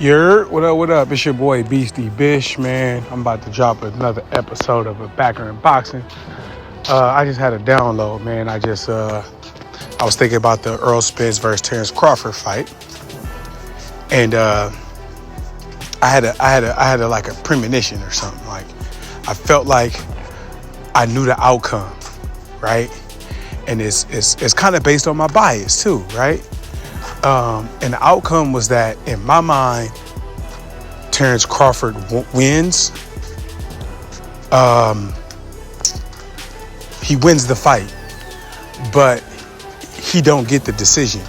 What up, what up? It's your boy Beastie Bish, man. I'm about to drop another episode of A Backer in Boxing. I just had a download, man. I was thinking about the Earl Spence versus Terrence Crawford fight. And I had a like a premonition or something. Like I felt like I knew the outcome, right? And it's kind of based on my bias too, right? And the outcome was that, in my mind, Terrence Crawford wins. He wins the fight, but he don't get the decision.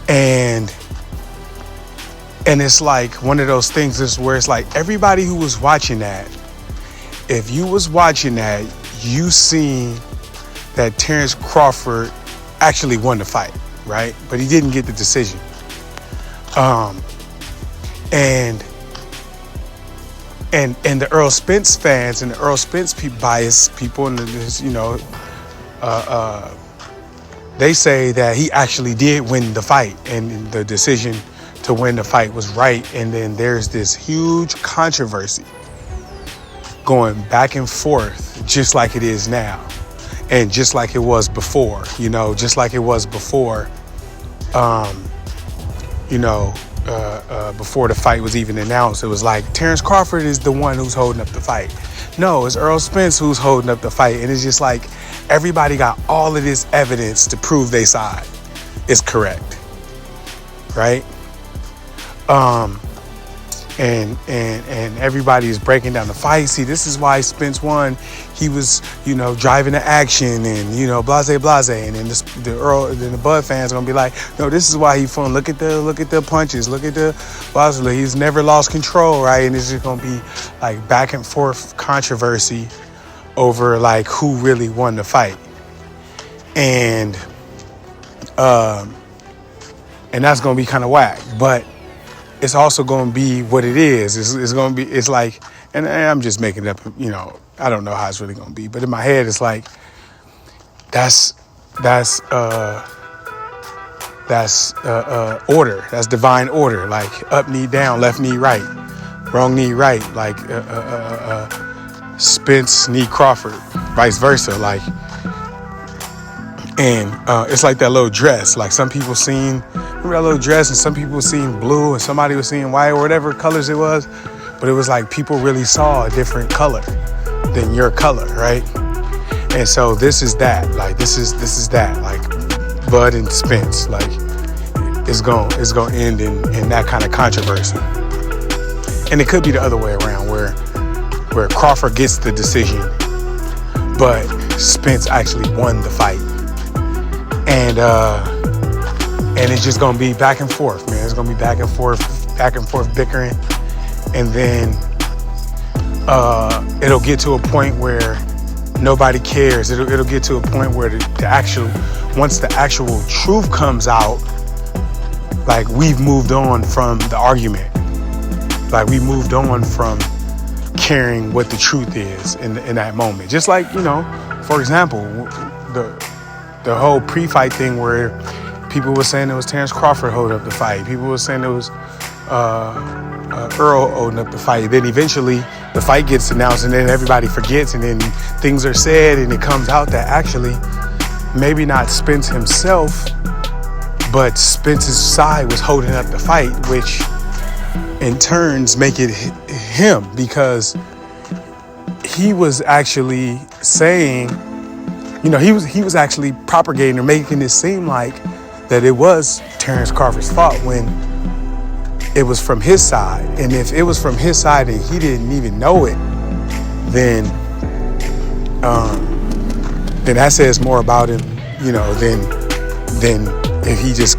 And it's like one of those things where it's like everybody who was watching that, if you was watching that, you seen that Terrence Crawford actually won the fight. Right? But he didn't get the decision. And the Earl Spence fans and the Earl Spence biased people, and they say that he actually did win the fight, and the decision to win the fight was right. And then there's this huge controversy going back and forth, just like it is now. And just like it was before, before the fight was even announced, it was like Terrence Crawford is the one who's holding up the fight. No, it's Earl Spence who's holding up the fight. And it's just like everybody got all of this evidence to prove their side is correct, right? And everybody is breaking down the fight. See, this is why Spence won. He was, driving the action and, blase. And then the Bud fans are gonna be like, no, this is why he fun. Look at the punches. Look at the blase. He's never lost control, right? And it's just gonna be like back and forth controversy over like who really won the fight. And that's gonna be kind of whack, but it's also going to be what it is. It's going to be, it's like, and I'm just making it up, I don't know how it's really going to be, but in my head, it's like, that's order. That's divine order. Like up knee down, left knee right, wrong knee right, like Spence knee Crawford, vice versa. Like, and it's like that little dress. Like some people seen, remember that little dress, and some people seen blue, and somebody was seeing white or whatever colors it was. But it was like people really saw a different color than your color, right? And so this is that. Like this is that. Like Bud and Spence. Like it's gonna end in that kind of controversy. And it could be the other way around, where Crawford gets the decision, but Spence actually won the fight. And it's just gonna be back and forth, man. It's gonna be back and forth bickering, and then it'll get to a point where nobody cares. It'll get to a point where once the actual truth comes out, like we've moved on from the argument, like we moved on from caring what the truth is in that moment. Just like for example, the whole pre-fight thing where people were saying it was Terrence Crawford holding up the fight. People were saying it was Earl holding up the fight. Then eventually the fight gets announced, and then everybody forgets, and then things are said, and it comes out that actually maybe not Spence himself, but Spence's side was holding up the fight, which in turns make it him, because he was actually saying, he was actually propagating or making it seem like that it was Terrence Crawford's fault when it was from his side. And if it was from his side and he didn't even know it, then that says more about him, than if he just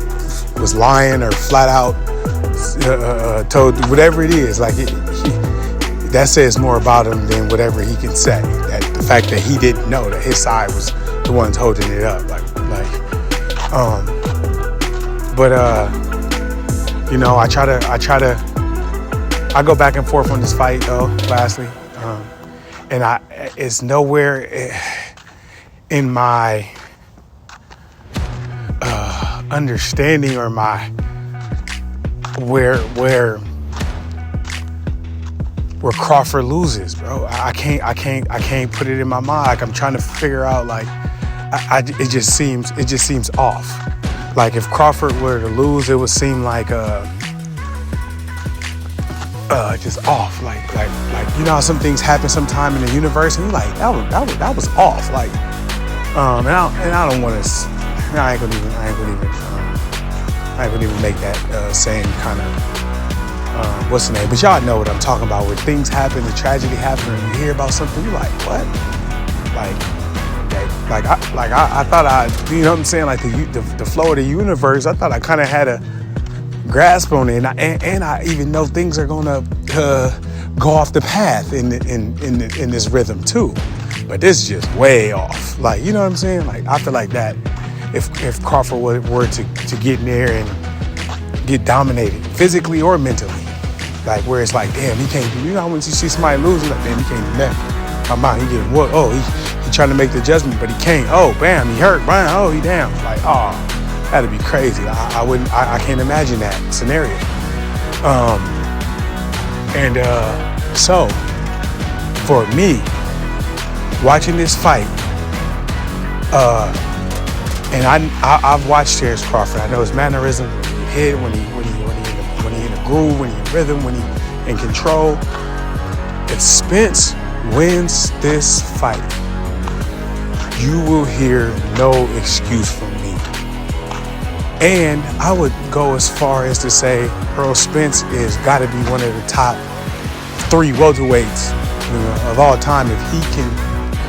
was lying or flat out told whatever it is. Like that says more about him than whatever he can say. That the fact that he didn't know that his side was the ones holding it up, I go back and forth on this fight though, lastly. And it's nowhere in my understanding or my where Crawford loses, bro. I can't put it in my mind. Like, I'm trying to figure out, like, it just seems off. Like, if Crawford were to lose, it would seem like just off. Like you know how some things happen sometime in the universe, and you're like, that was off. Like, and I don't want to. I ain't gonna even make that same kind of what's the name? But y'all know what I'm talking about. When things happen, the tragedy happens, and you hear about something, you're like, what? I thought you know what I'm saying? Like the flow of the universe, I thought I kind of had a grasp on it, and I even know things are gonna go off the path in this rhythm too. But this is just way off. Like, you know what I'm saying? Like, I feel like that if Crawford were to get in there and get dominated physically or mentally, like where it's like, damn, he can't do. You know, when you see somebody lose, you're like, damn, he can't do nothing. My mind, he getting what? Oh, he trying to make the adjustment, but he can't. Oh, bam, he hurt. Bam, oh, he down. Like, oh, that'd be crazy. I can't imagine that scenario. So for me, watching this fight, and I've watched Terrence Crawford. I know his mannerism, when he hit, when he in a groove, when he in rhythm, when he in control. If Spence wins this fight, you will hear no excuse from me. And I would go as far as to say Earl Spence is got to be one of the top 3 welterweights, you know, of all time if he can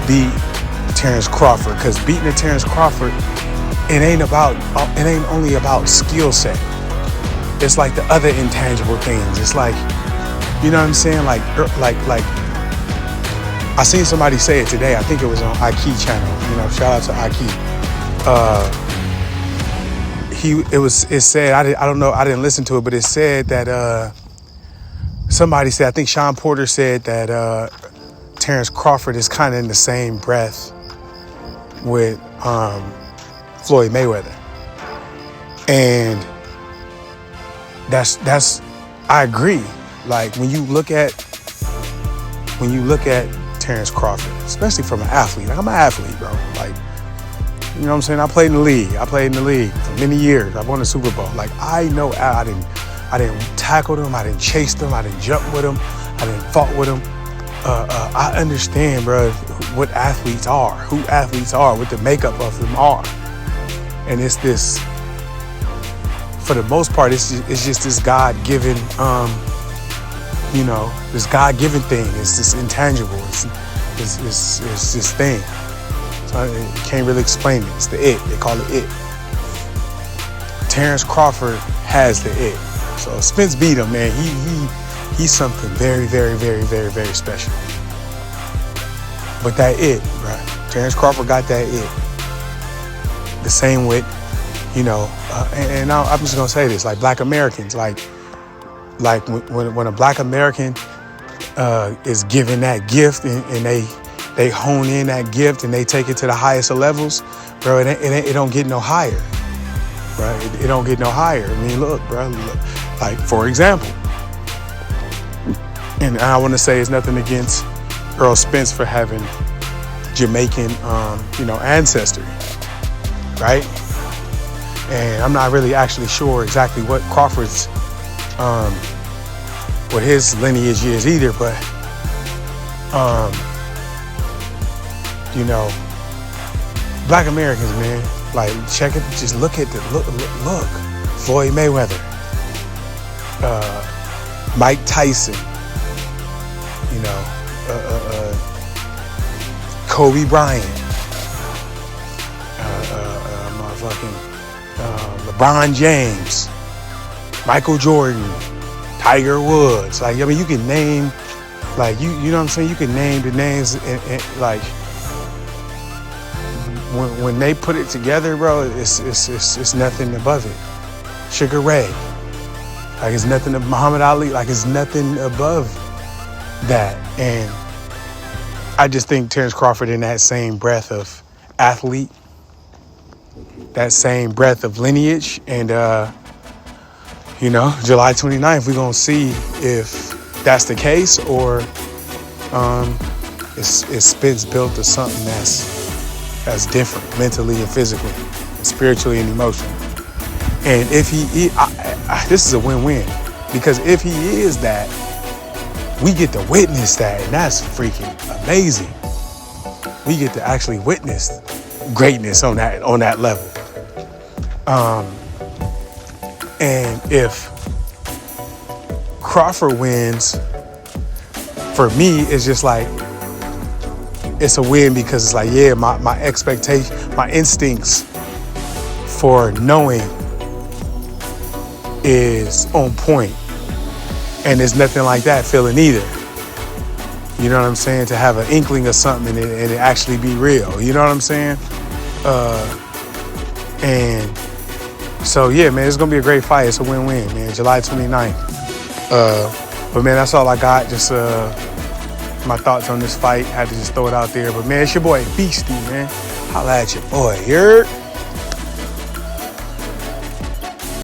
beat Terrence Crawford. Because beating a Terrence Crawford, it ain't only about skill set. It's like the other intangible things. It's like, you know what I'm saying? Like I seen somebody say it today. I think it was on Ike channel. You know, shout out to Ike. It said, I don't know, I didn't listen to it, but it said that somebody said, I think Sean Porter said that Terrence Crawford is kind of in the same breath with Floyd Mayweather. And that's I agree. Like, when you look at Terrence Crawford, especially from an athlete. Like, I'm an athlete, bro. Like, you know what I'm saying? I played in the league for many years. I won a Super Bowl. Like, I know I didn't tackle them. I didn't chase them. I didn't jump with them. I didn't fight with them. I understand, bro, what athletes are, who athletes are, what the makeup of them are. And it's this, for the most part, it's just this God-given, you know, this God-given thing. It's this intangible. It's this thing. So you can't really explain it. It's the it. They call it it. Terrence Crawford has the it. So Spence beat him, man. He's something very, very, very, very, very special. But that it, bro. Terrence Crawford got that it. The same with, you know, and I'm just gonna say this, like Black Americans, like when a Black American is given that gift and they hone in that gift and they take it to the highest of levels, bro, it don't get no higher, bro. It don't get no higher. I mean, look, bro, like, for example, and I want to say it's nothing against Earl Spence for having Jamaican, you know, ancestry, right? And I'm not really actually sure exactly what Crawford's, what his lineage is either, but, you know, Black Americans, man, like, check it, just look at look, Floyd Mayweather, Mike Tyson, you know, Kobe Bryant, LeBron James, Michael Jordan, Tiger Woods. Like, I mean, you can name, like, you know what I'm saying? You can name the names and like, when they put it together, bro, it's nothing above it. Sugar Ray, like, it's nothing. Muhammad Ali, like, it's nothing above that. And I just think Terrence Crawford, in that same breath of athlete, that same breath of lineage, and You know, July 29th, we're going to see if that's the case, or is Spence built to something that's different mentally and physically and spiritually and emotionally. And if this is a win-win, because if he is that, we get to witness that, and that's freaking amazing. We get to actually witness greatness on that level. And if Crawford wins, for me, it's just like, it's a win, because it's like, yeah, my expectation, my instincts for knowing is on point. And there's nothing like that feeling either. You know what I'm saying? To have an inkling of something and it actually be real. You know what I'm saying? And so, yeah, man, it's going to be a great fight. It's a win-win, man. July 29th. But, man, that's all I got. Just my thoughts on this fight. Had to just throw it out there. But, man, it's your boy, Beastie, man. Holla at your boy. You heard?